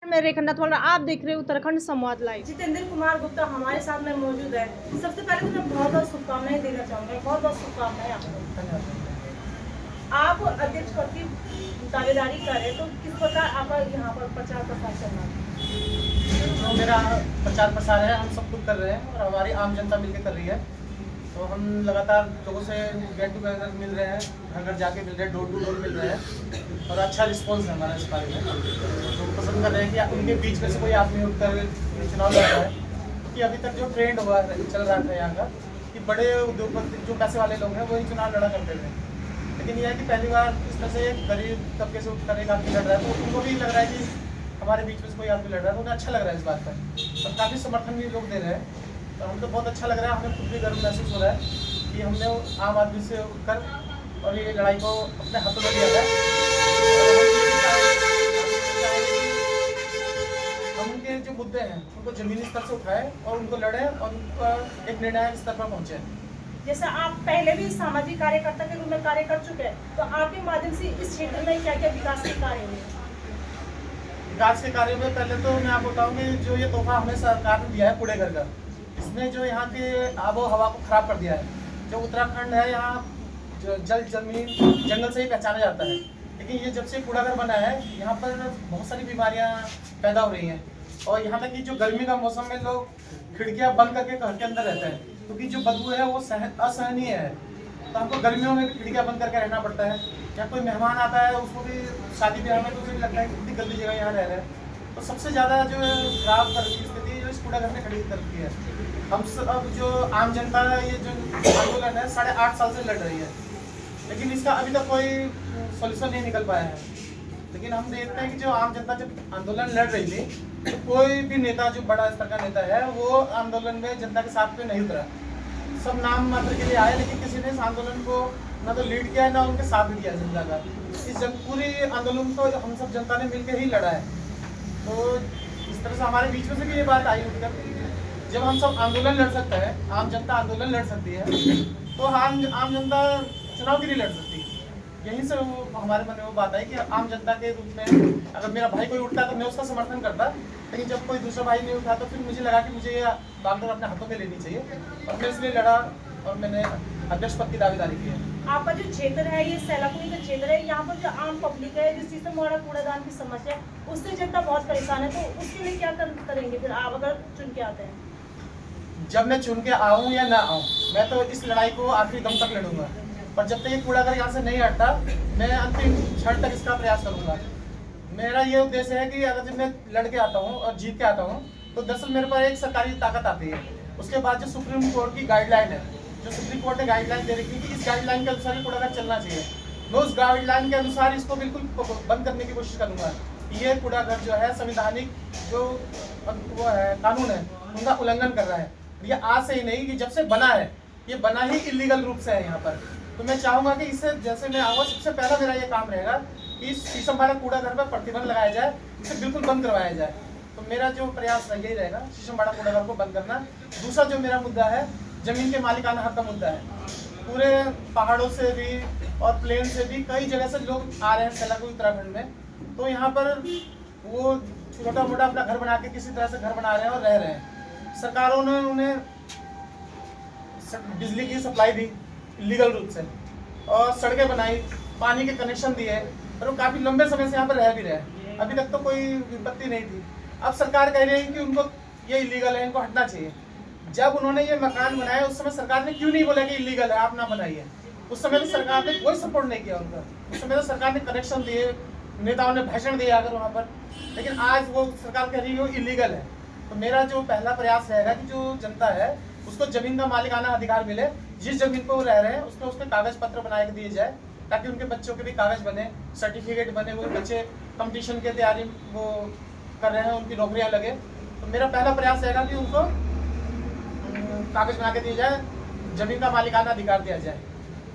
मैं रेखा नथवाल, आप देख रहे हैं उत्तराखंड संवाद लाइव। जितेंद्र कुमार गुप्ता हमारे साथ में मौजूद है। सबसे पहले तो मैं बहुत बहुत शुभकामनाएं देना चाहूँगा, बहुत बहुत शुभकामनाएं आपको। आप अध्यक्ष पद की दावेदारी कर रहे हैं, तो किस प्रकार आपका यहाँ पर प्रचार प्रसार चल रहा है? जो मेरा प्रचार प्रसार है हम सब कुछ कर रहे हैं और हमारी आम जनता मिलकर कर रही है। तो हम लगातार लोगों से गेट टुगेदर मिल रहे हैं, घर घर जाके मिल रहे हैं, डोर टू डोर मिल रहे हैं और अच्छा रिस्पॉन्स है हमारा इस बारे में। तो पसंद कर रहे हैं कि उनके बीच में से कोई आदमी उठकर चुनाव लड़ रहा है, क्योंकि अभी तक जो ट्रेंड हुआ चल रहा था यहाँ का कि बड़े उद्योगपति जो पैसे वाले लोग हैं वही चुनाव लड़ा करते थे। लेकिन यह है कि पहली बार इस तरह से गरीब तबके से उठकर एक आदमी लड़ रहा है, तो उनको भी लग रहा है कि हमारे बीच में से कोई आदमी लड़ रहा है, तो उन्हें अच्छा लग रहा है इस बात पर और काफ़ी समर्थन भी लोग दे रहे हैं। तो हमको बहुत अच्छा लग रहा है, हमें खुद भी गर्व महसूस हो रहा है कि हमने आम आदमी से उठकर और ये लड़ाई को अपने हाथों में लिया है। हम उनके जो मुद्दे हैं उनको जमीनी स्तर से उठाएं और उनको लड़ें और उनका एक निर्णायक स्तर पर पहुँचे। जैसे आप पहले भी सामाजिक कार्यकर्ता के रूप में कार्य कर चुके हैं, तो आपके माध्यम से इस क्षेत्र में क्या क्या विकास के कार्य हुए? विकास के कार्य में पहले तो मैं आपको बताऊँ कि जो ये तोहफा हमें सरकार ने दिया है कूड़े घर का, इसने जो यहाँ के आबो हवा को खराब कर दिया है। जो उत्तराखंड है यहाँ जल जमीन जंगल से ही पहचाना जाता है, लेकिन ये जब से कूड़ा घर बना है यहाँ पर बहुत सारी बीमारियाँ पैदा हो रही हैं और यहाँ तक कि जो गर्मी का मौसम में लोग खिड़कियाँ बंद करके घर के अंदर रहते हैं क्योंकि जो बदबू है वो असहनीय है। तो हमको गर्मियों में भी खिड़कियाँ बंद करके रहना पड़ता है। या कोई मेहमान आता है उसको भी शादी ब्याह में तो उसे भी लगता है कि कितनी गंदी जगह यहाँ रह रहे हैं। तो सबसे ज़्यादा जो खराब स्थिति जो इस कूड़ा घर ने खड़ी करती है। हम अब जो आम जनता ये जो आंदोलन है 8.5 साल से लड़ रही है, लेकिन इसका अभी तक कोई सॉल्यूशन नहीं निकल पाया है। लेकिन हम देखते हैं कि जो आम जनता जब आंदोलन लड़ रही थी तो कोई भी नेता जो बड़ा स्तर का नेता है वो आंदोलन में जनता के साथ में नहीं उतरा। सब नाम मात्र के लिए आए, लेकिन किसी ने इस आंदोलन को ना तो लीड किया है ना उनके साथ भी दिया जनता का। इस पूरी आंदोलन को हम सब जनता ने मिलकर ही लड़ा है। तो इस तरह से हमारे बीच में से भी ये बात आई उठकर, जब हम सब आंदोलन लड़ सकते हैं, आम जनता आंदोलन लड़ सकती है, तो आम जनता चुनाव के लिए लड़ सकती है। यहीं से वो हमारे मन में वो बात आई कि आम जनता के रूप में अगर मेरा भाई कोई उठता तो मैं उसका समर्थन करता, लेकिन जब कोई दूसरा भाई नहीं उठा तो फिर मुझे लगा कि मुझे ये बागडोर अपने हाथों में लेनी चाहिए और मैं इसलिए लड़ा और मैंने अध्यक्ष पद की दावेदारी की है। आपका जो क्षेत्र है ये सैलाकुनी का क्षेत्र है, यहाँ पर जो आम पब्लिक है जिस चीज़ से मोड़ा कूड़ादान की समस्या है उससे जनता बहुत परेशान है, तो उसके लिए क्या करेंगे फिर आप अगर चुन के आते हैं? जब मैं चुन के आऊँ या ना आऊँ, मैं तो इस लड़ाई को आखिरी दम तक लड़ूंगा और जब तक ये कूड़ा घर यहाँ से नहीं हटता मैं अंतिम क्षण तक इसका प्रयास करूँगा। मेरा ये उद्देश्य है कि अगर जब मैं लड़ के आता हूँ और जीत के आता हूँ तो दरअसल मेरे पास एक सरकारी ताकत आती है। उसके बाद जो सुप्रीम कोर्ट की गाइडलाइन है, जो सुप्रीम कोर्ट ने गाइडलाइन दे रखी है कि इस गाइडलाइन के अनुसार ही कूड़ा घर चलना चाहिए, मैं उस गाइडलाइन के अनुसार इसको बिल्कुल बंद करने की कोशिश करूँगा। ये कूड़ा घर जो है संवैधानिक जो वो है कानून है उनका उल्लंघन कर रहा है। ये आज से ही नहीं कि जब से बना है, ये बना ही इलीगल रूप से है यहाँ पर। तो मैं चाहूँगा कि इससे जैसे मैं आऊँगा सबसे पहला मेरा ये काम रहेगा कि इस शीशमबाड़ा कूड़ा घर पर प्रतिबंध लगाया जाए, इसे बिल्कुल बंद करवाया जाए। तो मेरा जो प्रयास यही रहेगा शीशमबाड़ा कूड़ा घर को बंद करना। दूसरा जो मेरा मुद्दा है जमीन के मालिकाना हक का मुद्दा है। पूरे पहाड़ों से भी और प्लेन से भी कई जगह से लोग आ रहे हैं सैलाकुनी उत्तराखंड में, तो यहाँ पर वो छोटा मोटा अपना घर बना के किसी तरह से घर बना रहे हैं और रह रहे हैं। सरकारों ने उन्हें बिजली की सप्लाई दी लीगल रूप से और सड़कें बनाई, पानी के कनेक्शन दिए और वो काफ़ी लंबे समय से यहाँ पर रह भी रहे। अभी तक तो कोई विपत्ति नहीं थी। अब सरकार कह रही है कि उनको ये इलीगल है, इनको हटना चाहिए। जब उन्होंने ये मकान बनाया उस समय सरकार ने क्यों नहीं बोला कि इलीगल है आप ना बनाइए? उस समय तो सरकार ने कोई सपोर्ट नहीं किया उनका। उस समय तो सरकार ने कनेक्शन दिए, नेताओं ने भाषण दिया अगर वहाँ पर, लेकिन आज वो सरकार कह रही है वो इलीगल है। तो मेरा जो पहला प्रयास रहेगा कि जो जनता है उसको जमीन का मालिकाना अधिकार मिले, जिस जमीन पर वो रह रहे हैं उसके कागज पत्र बना के दिए जाए ताकि उनके बच्चों के भी कागज बने, सर्टिफिकेट बने, वो बच्चे कंपटीशन के तैयारी वो कर रहे हैं उनकी नौकरियां लगे। तो मेरा पहला प्रयास रहेगा कि उनको कागज बना के दिए जाए, जमीन का मालिकाना अधिकार दिया जाए।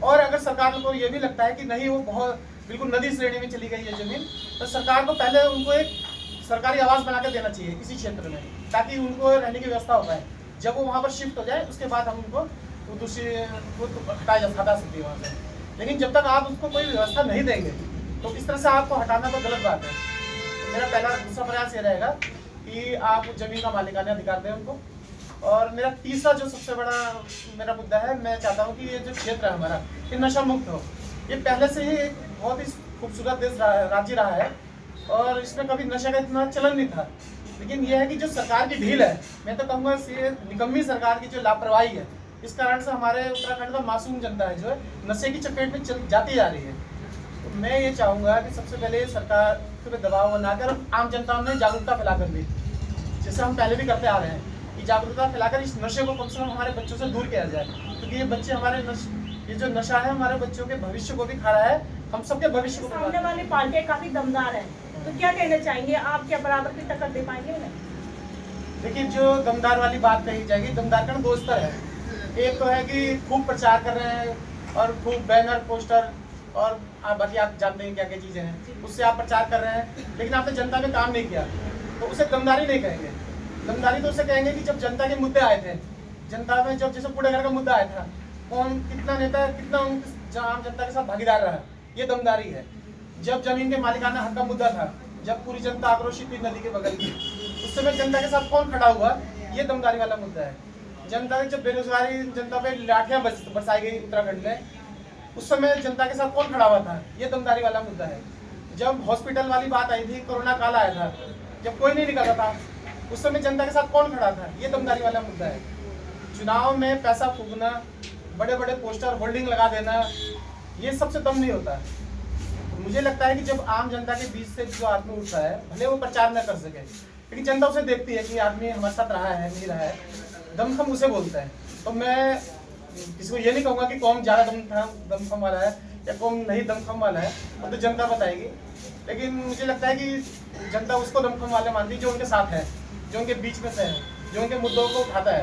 और अगर सरकार को ये भी लगता है कि नहीं वो बहुत बिल्कुल नदी श्रेणी में चली गई है ज़मीन, तो सरकार को पहले उनको एक सरकारी आवास बना के देना चाहिए इसी क्षेत्र में, ताकि उनको रहने की व्यवस्था हो पाए। जब वो वहाँ पर शिफ्ट हो जाए उसके बाद हम उनको दूसरी हटा सकते हैं वहाँ से। लेकिन जब तक आप उसको कोई व्यवस्था नहीं देंगे तो इस तरह से आपको हटाना तो गलत बात है। मेरा दूसरा प्रयास ये रहेगा कि आप जमीन का मालिकाना अधिकार दें उनको। और मेरा तीसरा जो सबसे बड़ा मेरा मुद्दा है, मैं चाहता हूँ कि ये जो क्षेत्र है हमारा, ये नशा मुक्त हो। ये पहले से ही एक बहुत ही खूबसूरत राज्य रहा है और इसमें कभी नशे का इतना चलन नहीं था। लेकिन ये है कि जो सरकार की ढील है, मैं तो कहूँगा ये निकम्मी सरकार की जो लापरवाही है, इस कारण से हमारे उत्तराखंड का मासूम जनता है जो है नशे की चपेट में जाती जा रही है। तो मैं ये चाहूँगा कि सबसे पहले सरकार पे दबाव बनाकर आम जनता में जागरूकता फैलाकर दी, जैसे हम पहले भी करते आ रहे हैं, कि जागरूकता फैलाकर इस नशे को कम से कम हमारे बच्चों से दूर किया जाए। क्योंकि ये बच्चे हमारे ये जो नशा है हमारे बच्चों के भविष्य को भी खा रहा है, हम सबके भविष्य को। सामने वाली पार्टियां काफी दमदार है, तो क्या कहना चाहेंगे आप, क्या बराबर की टक्कर दे पाएंगे उन्हें? देखिए, जो दमदार वाली बात कही जाएगी, दमदार का दो स्तर है। एक तो है कि खूब प्रचार कर रहे हैं और खूब बैनर पोस्टर और बाकी आप जानते हैं क्या क्या चीज़ें हैं, उससे आप प्रचार कर रहे हैं, लेकिन आपने जनता में काम नहीं किया, तो उसे दमदारी नहीं कहेंगे। दमदारी तो उसे कहेंगे कि जब जनता के मुद्दे आए थे, जनता में जब जैसे कूड़े घर का मुद्दा आया था, कौन कितना नेता कितना आम जनता के साथ भागीदार रहा, ये दमदारी है। जब जमीन के मालिकाना हक का मुद्दा था, जब पूरी जनता आक्रोशित थी नदी के बगल की, उस समय जनता के साथ कौन खड़ा हुआ, ये दमदारी वाला मुद्दा है। जनता की जब बेरोजगारी, जनता पे लाठियां बरसाई गई उत्तराखंड में, उस समय जनता के साथ कौन खड़ा हुआ था, ये दमदारी वाला मुद्दा है। जब हॉस्पिटल वाली बात आई थी, कोरोना काल आया था, जब कोई नहीं निकला था, उस समय जनता के साथ कौन खड़ा था, ये दमदारी वाला मुद्दा है। चुनाव में पैसा फूकना, बड़े बड़े पोस्टर होल्डिंग लगा देना, ये सबसे दम नहीं होता है। मुझे लगता है कि जब आम जनता के बीच से जो आदमी उठता है, भले वो प्रचार न कर सके, लेकिन जनता उसे देखती है कि आदमी हमारे साथ रहा है नहीं रहा है, दमखम उसे बोलता है। तो मैं किसी को ये नहीं कहूँगा कि कौन ज़्यादा दमखम वाला है या कौन नहीं दमखम वाला है, वो तो जनता बताएगी। लेकिन मुझे लगता है कि जनता उसको दमखम वाले मानती है जो उनके साथ है, जो उनके बीच में से है, जो उनके मुद्दों को उठाता है।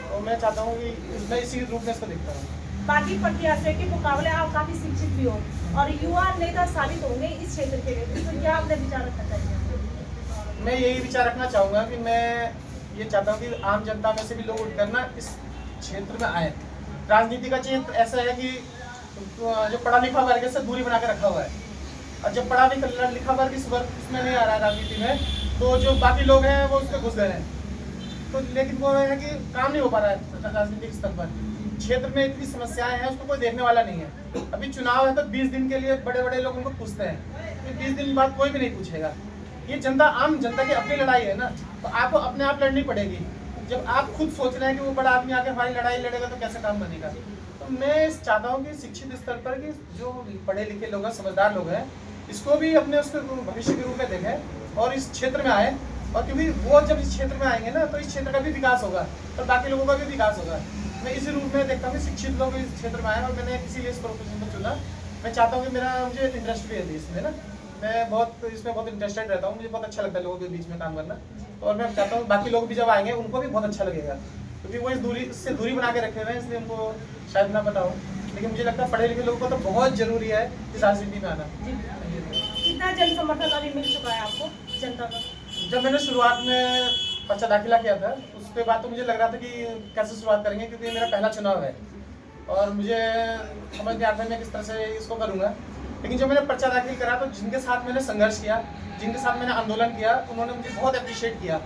तो मैं चाहता हूँ कि मैं इसी रूप में इसको देखता हूँ। बाकी प्रत्याशियों के मुकाबले आप काफी शिक्षित भी हो और युवा नेता साबित होंगे इस क्षेत्र के लिए, तो क्या आपने विचार रखना चाहिए? मैं यही विचार रखना चाहूँगा कि मैं ये चाहता हूँ कि आम जनता में से भी लोग उठकर ना इस क्षेत्र में आए। राजनीति का क्षेत्र ऐसा है कि जो पढ़ा लिखा वर्ग से दूरी बना के रखा हुआ है, और जब पढ़ा लिखा वर्ग इस वर्ग इसमें नहीं आ रहा है राजनीति में, तो जो बाकी लोग हैं वो उसमें घुस गए हैं। तो लेकिन वो है कि काम नहीं हो पा रहा है राजनीतिक स्तर पर, क्षेत्र में इतनी समस्याएं हैं, उसको कोई देखने वाला नहीं है। अभी चुनाव है तो 20 दिन के लिए बड़े बड़े लोग उनको पूछते हैं, तो 20 दिन बाद कोई भी नहीं पूछेगा। ये जनता, आम जनता की अपनी लड़ाई है ना, तो आपको अपने आप लड़नी पड़ेगी। जब आप खुद सोच रहे हैं कि वो बड़ा आदमी आके हमारी लड़ाई लड़ेगा तो कैसे काम बनेगा। तो मैं चाहता हूँ कि शिक्षित स्तर पर कि जो पढ़े लिखे लोग हैं, समझदार लोग हैं, इसको भी अपने उसके भविष्य के रूप में देखें और इस क्षेत्र में आए। और क्योंकि वो जब इस क्षेत्र में आएंगे ना, तो इस क्षेत्र का भी विकास होगा और बाकी लोगों का भी विकास होगा। मैं इसी रूप में देखता हूँ कि शिक्षित लोग इस क्षेत्र में आए और मैंने इसीलिए इस प्रोफेशन को चुना। मैं चाहता हूँ कि मुझे इंटरेस्ट भी है इसमें ना, मैं इसमें बहुत इंटरेस्टेड रहता हूँ, मुझे बहुत अच्छा लगता है लोगों के बीच में काम करना। और मैं चाहता हूँ बाकी लोग भी जब आएंगे उनको भी बहुत अच्छा लगेगा, क्योंकि वो इससे दूरी बना के रखे हुए हैं, इसलिए उनको शायद ना पता हो। लेकिन मुझे लगता है पढ़े लिखे लोगों को तो बहुत जरूरी है इस राजनीति में आना। कितना जन समर्थन अभी मिल चुका है आपको जनता का? जब मैंने शुरुआत में पर्चा दाखिला किया था, उसके बाद तो मुझे लग रहा था कि कैसे शुरुआत करेंगे, क्योंकि मेरा पहला चुनाव है और मुझे समझ नहीं आता मैं किस तरह से इसको करूँगा। लेकिन जब मैंने पर्चा दाखिल करा तो जिनके साथ मैंने संघर्ष किया, जिनके साथ मैंने आंदोलन किया, उन्होंने मुझे बहुत अप्रिशिएट किया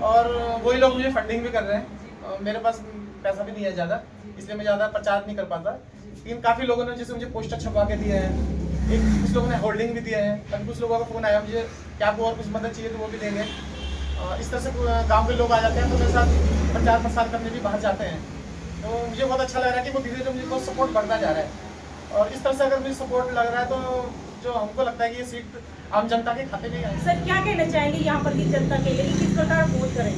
और वही लोग मुझे फंडिंग भी कर रहे हैं। मेरे पास पैसा भी नहीं है ज़्यादा, इसलिए मैं ज़्यादा प्रचार नहीं कर पाता। लेकिन काफ़ी लोगों ने जैसे मुझे पोस्टर छपवा के दिए हैं, कुछ लोगों ने होल्डिंग भी दिए हैं, कभी कुछ लोगों का फ़ोन आया मुझे क्या आपको और कुछ मदद चाहिए तो वो भी देंगे। इस तरह से गांव के लोग आ जाते हैं तो मेरे साथ प्रचार प्रसार करने भी बाहर जाते हैं। तो मुझे बहुत अच्छा लग रहा है कि वो धीरे धीरे मुझे बहुत सपोर्ट बढ़ता जा रहा है। और इस तरह से अगर मुझे सपोर्ट लग रहा है तो जो हमको लगता है कि ये सीट आम जनता के खाते में आई। सर क्या कहना चाहेंगे यहाँ पर की जनता के लिए, किस प्रकार वोट करें?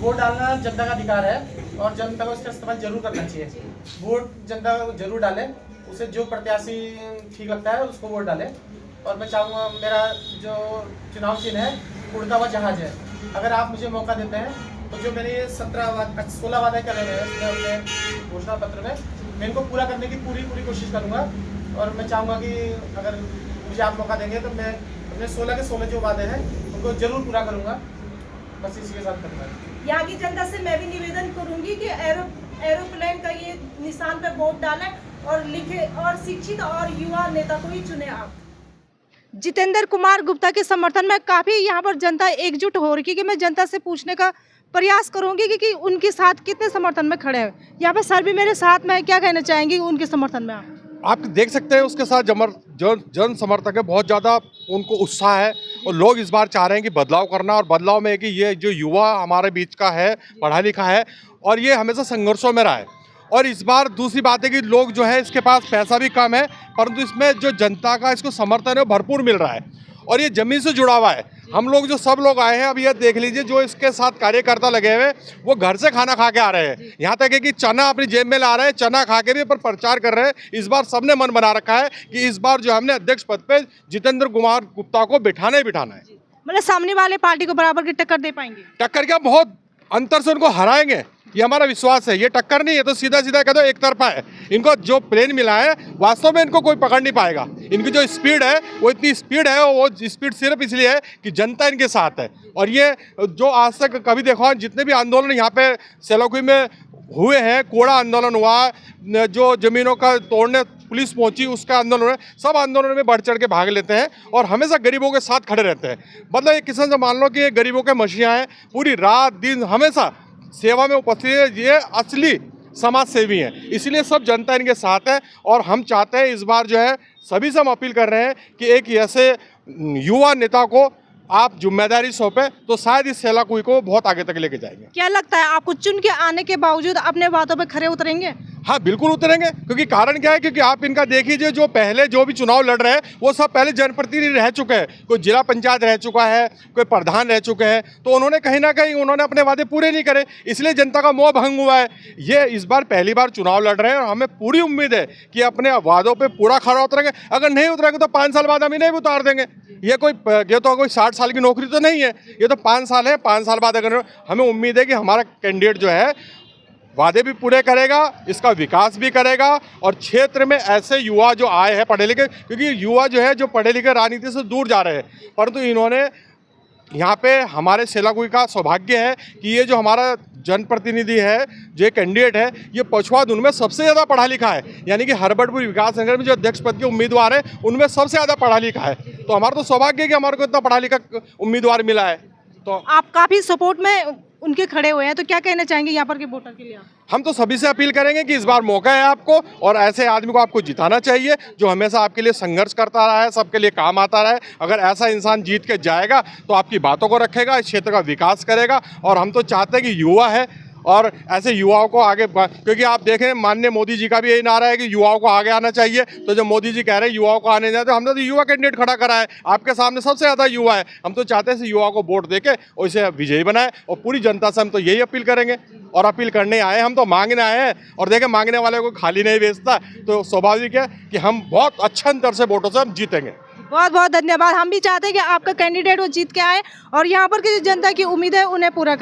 वोट डालना जनता का अधिकार है और जनता को इसका इस्तेमाल जरूर करना चाहिए। वोट जनता को जरूर डालें, उसे जो प्रत्याशी ठीक लगता है उसको वोट डालें। और मैं चाहूँगा मेरा जो चुनाव चिन्ह है उड़ता हुआ जहाज है, अगर आप मुझे मौका देते हैं तो जो मैंने ये 16 वादे करे हुए हैं अपने घोषणा पत्र में, मैं इनको पूरा करने की पूरी कोशिश करूँगा। और मैं चाहूँगा कि अगर मुझे आप मौका देंगे तो मैं अपने 16 के 16 जो वादे हैं उनको जरूर पूरा करूँगा। बस इसी के साथ करूँगा। यहाँ की जनता से मैं भी निवेदन करूँगी कि एरोप्लेन का ये निशान पे वोट डालें और लिखे और शिक्षित और युवा नेता को ही चुने आप। जितेंद्र कुमार गुप्ता के समर्थन में काफ़ी यहाँ पर जनता एकजुट हो रही है कि मैं जनता से पूछने का प्रयास करूंगी कि उनके साथ कितने समर्थन में खड़े हैं। यहाँ पर सर भी मेरे साथ में है, क्या कहना चाहेंगे उनके समर्थन में आप देख सकते हैं उसके साथ जन समर्थक है, बहुत ज़्यादा उनको उत्साह है और लोग इस बार चाह रहे हैं कि बदलाव करना, और बदलाव में है कि ये जो युवा हमारे बीच का है, पढ़ा लिखा है और ये हमेशा संघर्षों में रहा है। और इस बार दूसरी बात है कि लोग जो है इसके पास पैसा भी कम है, परंतु इसमें जो जनता का इसको समर्थन है वो भरपूर मिल रहा है और ये ज़मीन से जुड़ा हुआ है। हम लोग जो सब लोग आए हैं, अब ये देख लीजिए जो इसके साथ कार्यकर्ता लगे हुए वो घर से खाना खा के आ रहे हैं, यहाँ तक है कि चना अपनी जेब में ला रहे हैं, चना खा के भी पर प्रचार कर रहे हैं। इस बार सबने मन बना रखा है कि इस बार जो हमने अध्यक्ष पद पे जितेंद्र कुमार गुप्ता को बिठाना ही बिठाना है। मतलब सामने वाले पार्टी को बराबर की टक्कर दे पाएंगे? टक्कर क्या, बहुत अंतर से उनको हराएंगे, ये हमारा विश्वास है। ये टक्कर नहीं है तो सीधा सीधा कह दो एक तरफा है। इनको जो प्लेन मिला है वास्तव में इनको कोई पकड़ नहीं पाएगा। इनकी जो स्पीड है वो इतनी स्पीड है, वो स्पीड सिर्फ इसलिए है कि जनता इनके साथ है। और ये जो आज तक कभी देखो जितने भी आंदोलन यहाँ पे सेलाकुई में हुए हैं, कोड़ा आंदोलन हुआ, जो जमीनों का तोड़ने पुलिस पहुंची उसका आंदोलन है, सब आंदोलनों में बढ़ चढ़ के भाग लेते हैं और हमेशा गरीबों के साथ खड़े रहते हैं। मतलब एक किस्म से मान लो कि ये गरीबों के मसीहा हैं, पूरी रात दिन हमेशा सेवा में उपस्थित है। ये असली समाज सेवी हैं, इसलिए सब जनता इनके साथ है। और हम चाहते हैं इस बार जो है सभी से हम अपील कर रहे हैं कि एक ऐसे युवा नेता को आप जिम्मेदारी सौंपे तो शायद इस सेलाकुई को बहुत आगे तक लेके जाएंगे। क्या लगता है आपको चुन के आने के बावजूद अपने बातों पे खरे उतरेंगे? हाँ बिल्कुल उतरेंगे, क्योंकि कारण क्या है, क्योंकि आप इनका देखिए जो पहले जो भी चुनाव लड़ रहे हैं वो सब पहले जनप्रतिनिधि रह चुके हैं, कोई जिला पंचायत रह चुका है, कोई प्रधान रह चुके हैं, तो उन्होंने कहीं ना कहीं उन्होंने अपने वादे पूरे नहीं करे, इसलिए जनता का मोह भंग हुआ है। ये इस बार पहली बार चुनाव लड़ रहे हैं और हमें पूरी उम्मीद है कि अपने वादों पर पूरा खरा उतरेंगे। अगर नहीं उतरेंगे तो 5 साल बाद हम इन्हें भी उतार देंगे। ये तो कोई 60 साल की नौकरी तो नहीं है, ये तो 5 साल है। 5 साल बाद अगर हमें उम्मीद है कि हमारा कैंडिडेट जो है वादे भी पूरे करेगा, इसका विकास भी करेगा और क्षेत्र में ऐसे युवा जो आए हैं पढ़े लिखे, क्योंकि युवा जो है जो पढ़े लिखे राजनीति से दूर जा रहे हैं, परंतु इन्होंने यहाँ पे हमारे सेलाकुई का सौभाग्य है कि ये जो हमारा जनप्रतिनिधि है, जो कैंडिडेट है, ये पछुआ धुन में सबसे ज़्यादा पढ़ा लिखा है। यानी कि हरबटपुर विकास नगर में जो अध्यक्ष पद के उम्मीदवार हैं उनमें सबसे ज़्यादा पढ़ा लिखा है। तो हमारा तो सौभाग्य है कि हमारे को इतना पढ़ा लिखा उम्मीदवार मिला है। तो आप काफ़ी सपोर्ट में उनके खड़े हुए हैं, तो क्या कहना चाहेंगे यहाँ पर के वोटर के लिए? हम तो सभी से अपील करेंगे कि इस बार मौका है आपको और ऐसे आदमी को आपको जिताना चाहिए जो हमेशा आपके लिए संघर्ष करता रहा है, सबके लिए काम आता रहा है। अगर ऐसा इंसान जीत के जाएगा तो आपकी बातों को रखेगा, इस क्षेत्र का विकास करेगा। और हम तो चाहते हैं कि युवा है और ऐसे युवाओं को आगे, क्योंकि आप देखें माननीय मोदी जी का भी यही नारा है कि युवाओं को आगे आना चाहिए। तो जब मोदी जी कह रहे हैं युवाओं को आने जाए, तो हमने तो युवा कैंडिडेट खड़ा करा है, आपके सामने सबसे ज़्यादा युवा है। हम तो चाहते हैं युवाओं को वोट देके और इसे विजयी बनाए और पूरी जनता से हम तो यही अपील करेंगे और अपील करने आए, हम तो मांगने आए हैं। और देखें मांगने वाले को खाली नहीं बेचता, तो स्वाभाविक है कि हम बहुत अच्छे अंतर से वोटों से हम जीतेंगे। बहुत बहुत धन्यवाद। हम भी चाहते हैं कि आपका कैंडिडेट वो जीत के आए और यहाँ पर की जो जनता की उम्मीद है उन्हें पूरा